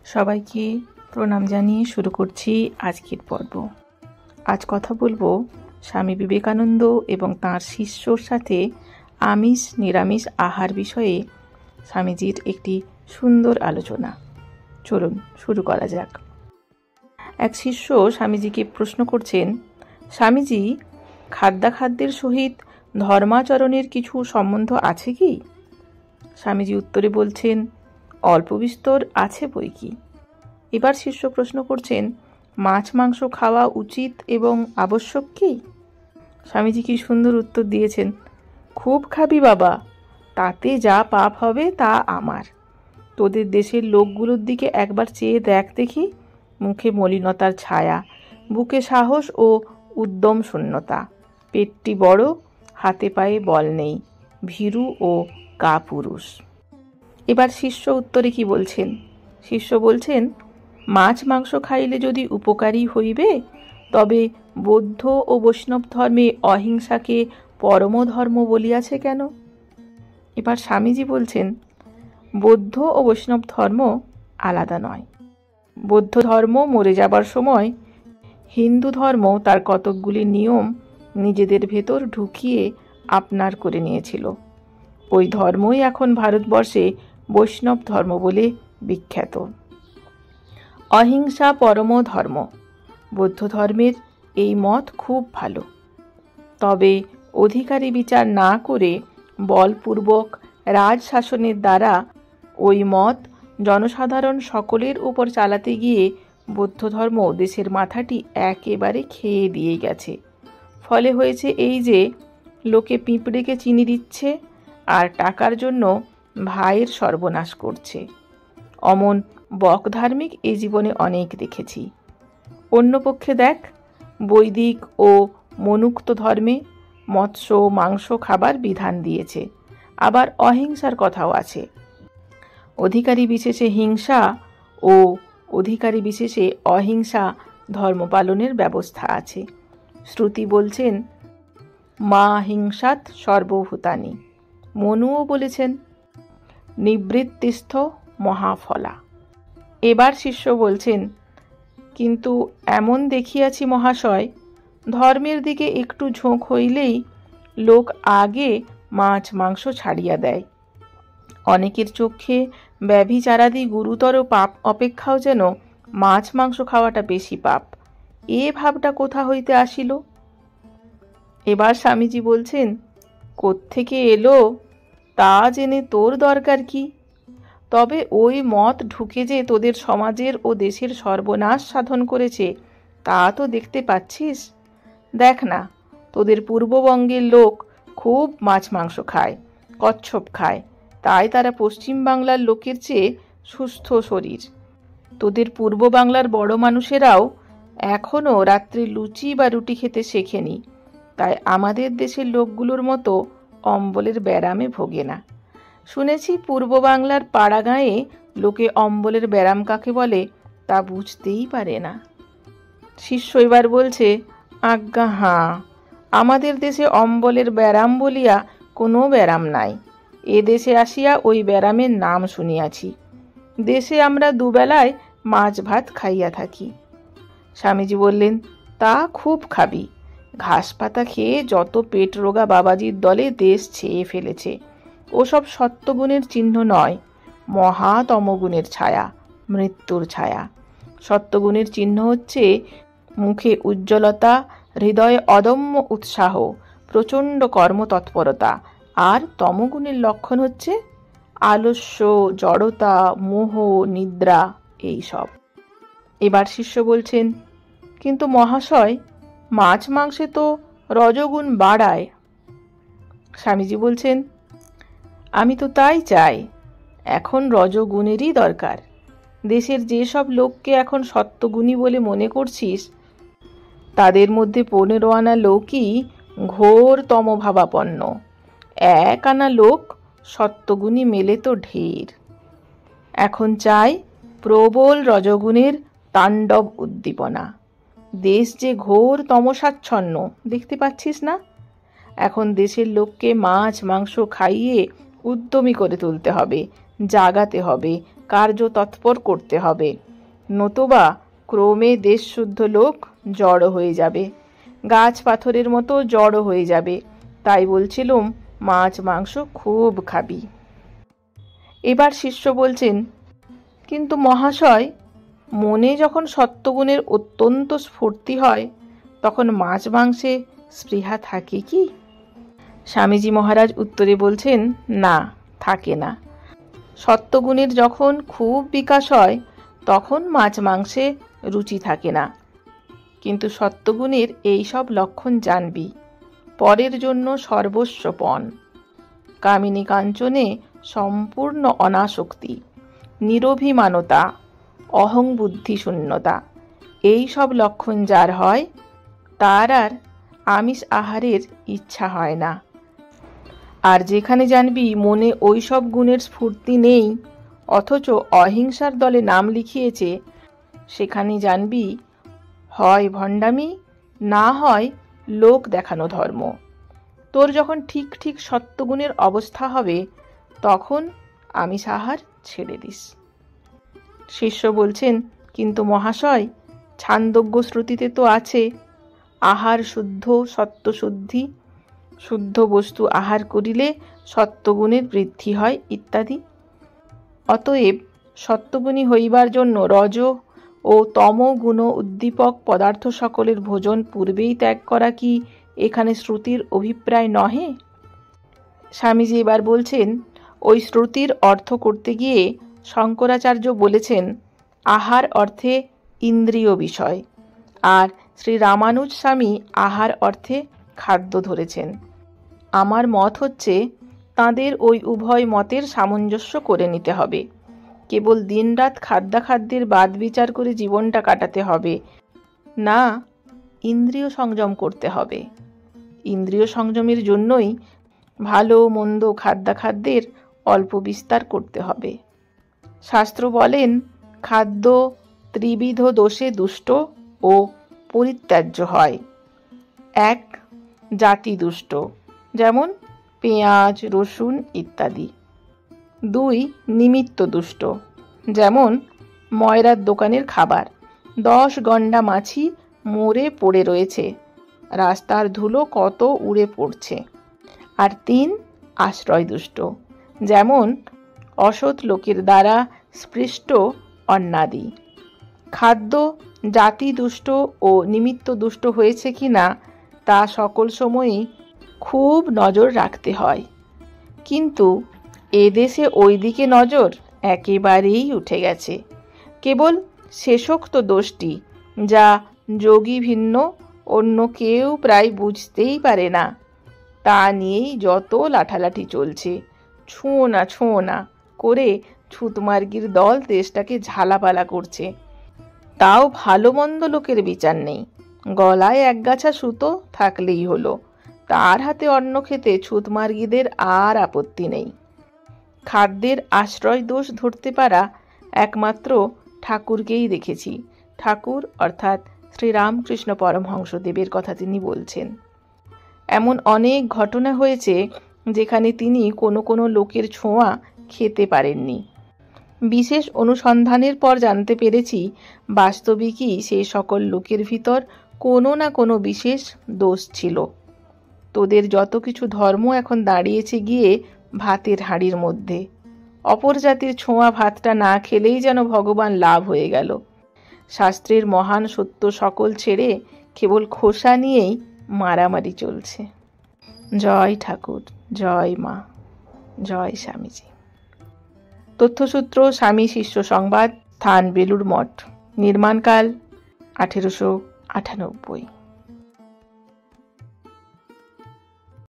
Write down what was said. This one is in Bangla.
সবাইকে প্রণাম জানিয়ে শুরু করছি আজকের পর্ব। আজ কথা বলবো স্বামী বিবেকানন্দ এবং তাঁর শিষ্যর সাথে আমিষ নিরামিষ আহার বিষয়ে স্বামীজির একটি সুন্দর আলোচনা। চলুন শুরু করা যাক। এক শিষ্য স্বামীজিকে প্রশ্ন করছেন, স্বামীজি, খাদ্যাখাদ্যের সহিত ধর্মাচরণের কিছু সম্বন্ধ আছে কি? স্বামীজি উত্তরে বলছেন, অল্প বিস্তর আছে বই কি। এবার শিষ্য প্রশ্ন করছেন, মাছ মাংস খাওয়া উচিত এবং আবশ্যক কি? স্বামীজি কি সুন্দর উত্তর দিয়েছেন, খুব খাবি বাবা, তাতে যা পাপ হবে তা আমার। তোদের দেশের লোকগুলোর দিকে একবার চেয়ে দেখ দেখি, মুখে মলিনতার ছায়া, বুকে সাহস ও উদ্যম শূন্যতা, পেটটি বড়, হাতে পায়ে বল নেই, ভীরু ও কাপুরুষ। এবার শিষ্য উত্তরে কি বলছেন? শিষ্য বলছেন, মাছ মাংস খাইলে যদি উপকারী হইবে, তবে বৌদ্ধ ও বৈষ্ণব ধর্মে অহিংসাকে পরম ধর্ম বলিয়াছে কেন? এবার স্বামীজি বলছেন, বৌদ্ধ ও বৈষ্ণব ধর্ম আলাদা নয়। বৌদ্ধ ধর্ম মরে যাবার সময় হিন্দু ধর্ম তার কতকগুলি নিয়ম নিজেদের ভেতর ঢুকিয়ে আপনার করে নিয়েছিল। ওই ধর্মই এখন ভারতবর্ষে বৈষ্ণব ধর্ম বলে বিখ্যাত। অহিংসা পরম ধর্ম, বৌদ্ধ ধর্মের এই মত খুব ভালো। তবে অধিকারী বিচার না করে বলপূর্বক রাজশাসনের দ্বারা ওই মত জনসাধারণ সকলের উপর চালাতে গিয়ে বৌদ্ধ ধর্ম দেশের মাথাটি একেবারে খেয়ে দিয়ে গেছে। ফলে হয়েছে এই যে, লোকে পিঁপড়েকে চিনি দিচ্ছে আর টাকার জন্য ভাইয়ের সর্বনাশ করছে। অমন বকধার্মিক এই জীবনে অনেক দেখেছি। অন্য পক্ষে দেখ, বৈদিক ও মনুক্ত ধর্মে মৎস্য মাংস খাবার বিধান দিয়েছে, আবার অহিংসার কথাও আছে। অধিকারী বিশেষে হিংসা ও অধিকারী বিশেষে অহিংসা ধর্ম পালনের ব্যবস্থা আছে। শ্রুতি বলছেন, মা হিংসাত সর্বভূতানি। মনুও বলেছেন, নিবৃত্তিস্থ মহাফলা। এবার শিষ্য বলছেন, কিন্তু এমন দেখিয়াছি মহাশয়, ধর্মের দিকে একটু ঝোঁক হইলেই লোক আগে মাছ মাংস ছাড়িয়া দেয়। অনেকের চক্ষে ব্যভিচারাদি গুরুতর পাপ অপেক্ষাও যেন মাছ মাংস খাওয়াটা বেশি পাপ। এ ভাবটা কোথা হইতে আসিল? এবার স্বামীজি বলছেন, কোত্থেকে এলো তা জেনে তোর দরকার কি? তবে ওই মত ঢুকে যে তোদের সমাজের ও দেশের সর্বনাশ সাধন করেছে তা তো দেখতে পাচ্ছিস। দেখ না, তোদের পূর্ববঙ্গের লোক খুব মাছ মাংস খায়, কচ্ছপ খায়, তাই তারা পশ্চিম বাংলার লোকের চেয়ে সুস্থ শরীর। তোদের পূর্ব বাংলার বড় মানুষেরাও এখনও রাত্রি লুচি বা রুটি খেতে শেখেনি, তাই আমাদের দেশের লোকগুলোর মতো অম্বলের ব্যারামে ভোগে না। শুনেছি পূর্ব বাংলার পাড়া গাঁয়ে লোকে অম্বলের ব্যারাম কাকে বলে তা বুঝতেই পারে না। শিষ্য এবার বলছে, আজ্ঞা হাঁ, আমাদের দেশে অম্বলের ব্যারাম বলিয়া কোনো ব্যারাম নাই। এ দেশে আসিয়া ওই ব্যারামের নাম শুনিয়াছি। দেশে আমরা দুবেলায় মাছ ভাত খাইয়া থাকি। স্বামীজি বললেন, তা খুব খাবি। ঘাস পাতা খেয়ে যত পেট রোগা বাবাজির দলে দেশ ছেয়ে ফেলেছে, ওসব সত্যগুণের চিহ্ন নয়, মহাতমগুণের ছায়া, মৃত্যুর ছায়া। সত্যগুণের চিহ্ন হচ্ছে মুখে উজ্জ্বলতা, হৃদয়ে অদম্য উৎসাহ, প্রচণ্ড কর্মতৎপরতা, আর তমগুণের লক্ষণ হচ্ছে আলস্য, জড়তা, মোহ, নিদ্রা, এইসব। এবার শিষ্য বলছেন, কিন্তু মহাশয়, মাছ মাংসে তো রজগুণ বাড়ায়। স্বামীজি বলছেন, আমি তো তাই চাই, এখন রজগুণেরই দরকার। দেশের যেসব লোককে এখন সত্যগুণী বলে মনে করছিস, তাদের মধ্যে 15 আনা লোকই ঘোর তমভাবাপন্ন। 1 আনা লোক সত্যগুণী মেলে তো ঢের। এখন চাই প্রবল রজগুণের তাণ্ডব উদ্দীপনা। দেশ যে ঘোর তমসাচ্ছন্ন, দেখতে পাচ্ছিস না? এখন দেশের লোককে মাছ মাংস খাইয়ে উদ্যমী করে তুলতে হবে, জাগাতে হবে, কার্য তৎপর করতে হবে, নতুবা ক্রমে দেশশুদ্ধ লোক জড়ো হয়ে যাবে, গাছ পাথরের মতো জড়ো হয়ে যাবে। তাই বলছিলুম মাছ মাংস খুব খাবি। এবার শিষ্য বলছেন, কিন্তু মহাশয়, মনে যখন সত্যগুণের অত্যন্ত স্ফূর্তি হয় তখন মাছ মাংসে স্পৃহা থাকে কি? স্বামীজি মহারাজ উত্তরে বলছেন, না, থাকে না। সত্যগুণের যখন খুব বিকাশ হয় তখন মাছ মাংসে রুচি থাকে না। কিন্তু সত্যগুণের এই সব লক্ষণ জানবি। পরের জন্য সর্বস্বপণ, কামিনী কাঞ্চনে সম্পূর্ণ অনাসক্তি, নিরভিমানতা, অহং বুদ্ধি শূন্যতা, এই সব লক্ষণ যার হয় তার আর আমিষ আহারের ইচ্ছা হয় না। আর যেখানে জানবি মনে ওই সব গুণের স্ফূর্তি নেই অথচ অহিংসার দলে নাম লিখিয়েছে, সেখানে জানবি হয় ভণ্ডামি, না হয় লোক দেখানো ধর্ম। তোর যখন ঠিক ঠিক সত্যগুণের অবস্থা হবে তখন আমিষ আহার ছেড়ে দিস। শিষ্য বলছেন, কিন্তু মহাশয়, ছান্দোগ্য শ্রুতিতে তো আছে আহার শুদ্ধ সত্যশুদ্ধি, শুদ্ধ বস্তু আহার করিলে সত্যগুণের বৃদ্ধি হয় ইত্যাদি। অতএব সত্যগুণী হইবার জন্য রজ ও তম গুণ উদ্দীপক পদার্থ সকলের ভোজন পূর্বেই ত্যাগ করা কি এখানে শ্রুতির অভিপ্রায় নহে? স্বামীজি এবার বলছেন, ওই শ্রুতির অর্থ করতে গিয়ে শঙ্করাচার্য বলেছেন আহার অর্থে ইন্দ্রিয় বিষয়, আর শ্রী রামানুজ স্বামী আহার অর্থে খাদ্য ধরেছেন। আমার মত হচ্ছে তাঁদের ওই উভয় মতের সামঞ্জস্য করে নিতে হবে। কেবল দিনরাত খাদ্যাখাদ্যের বাদ বিচার করে জীবনটা কাটাতে হবে না, ইন্দ্রিয় সংযম করতে হবে। ইন্দ্রিয় সংযমের জন্যই ভালো মন্দ খাদ্যাখাদ্যের অল্প বিস্তার করতে হবে। শাস্ত্র বলেন খাদ্য ত্রিবিধ দোষে দুষ্ট ও পরিত্যাজ্য হয়। 1. জাতি দুষ্ট, যেমন পেঁয়াজ রসুন ইত্যাদি। 2. নিমিত্ত দুষ্ট, যেমন ময়রার দোকানের খাবার, 10 গন্ডা মাছি মরে পড়ে রয়েছে, রাস্তার ধুলো কত উড়ে পড়ছে। আর 3. আশ্রয় দুষ্ট, যেমন অসৎ লোকের দ্বারা স্পৃষ্ট অন্নাদি। খাদ্য জাতি দুষ্ট ও নিমিত্ত দুষ্ট হয়েছে কি না তা সকল সময়ই খুব নজর রাখতে হয়। কিন্তু এদেশে ওই দিকে নজর একেবারেই উঠে গেছে। কেবল শেষোক্ত দোষটি, যা যোগী ভিন্ন অন্য কেউ প্রায় বুঝতেই পারে না, তা নিয়েই যত লাঠালাঠি চলছে। ছুঁয়ো না করে ছুতমার্গির দল দেশটাকে ঝালাপালা করছে। তাও ভালো মন্দ লোকের বিচার নেই, গলায় একগাছা সুতো থাকলেই হলো, তার হাতে অন্ন খেতে ছুতমার্গীদের আর আপত্তি নেই। খাদ্যের আশ্রয় দোষ ধরতে পারা একমাত্র ঠাকুরকেই দেখেছি। ঠাকুর অর্থাৎ শ্রীরামকৃষ্ণ পরমহংসদেবের কথা তিনি বলছেন। এমন অনেক ঘটনা হয়েছে যেখানে তিনি কোনো কোনো লোকের ছোঁয়া খেতে পারেননি। বিশেষ অনুসন্ধানের পর জানতে পেরেছি বাস্তবিকই সে সকল লোকের ভিতর কোনো না কোনো বিশেষ দোষ ছিল। তোদের যত কিছু ধর্ম এখন দাঁড়িয়েছে গিয়ে ভাতের হাঁড়ির মধ্যে। অপর জাতির ছোঁয়া ভাতটা না খেলেই যেন ভগবান লাভ হয়ে গেল। শাস্ত্রের মহান সত্য সকল ছেড়ে কেবল খোসা নিয়েই মারামারি চলছে। জয় ঠাকুর, জয় মা, জয় স্বামীজি। তথ্যসূত্র স্বামী শিষ্য সংবাদ, স্থান বেলুড় মঠ, নির্মাণকাল 1898।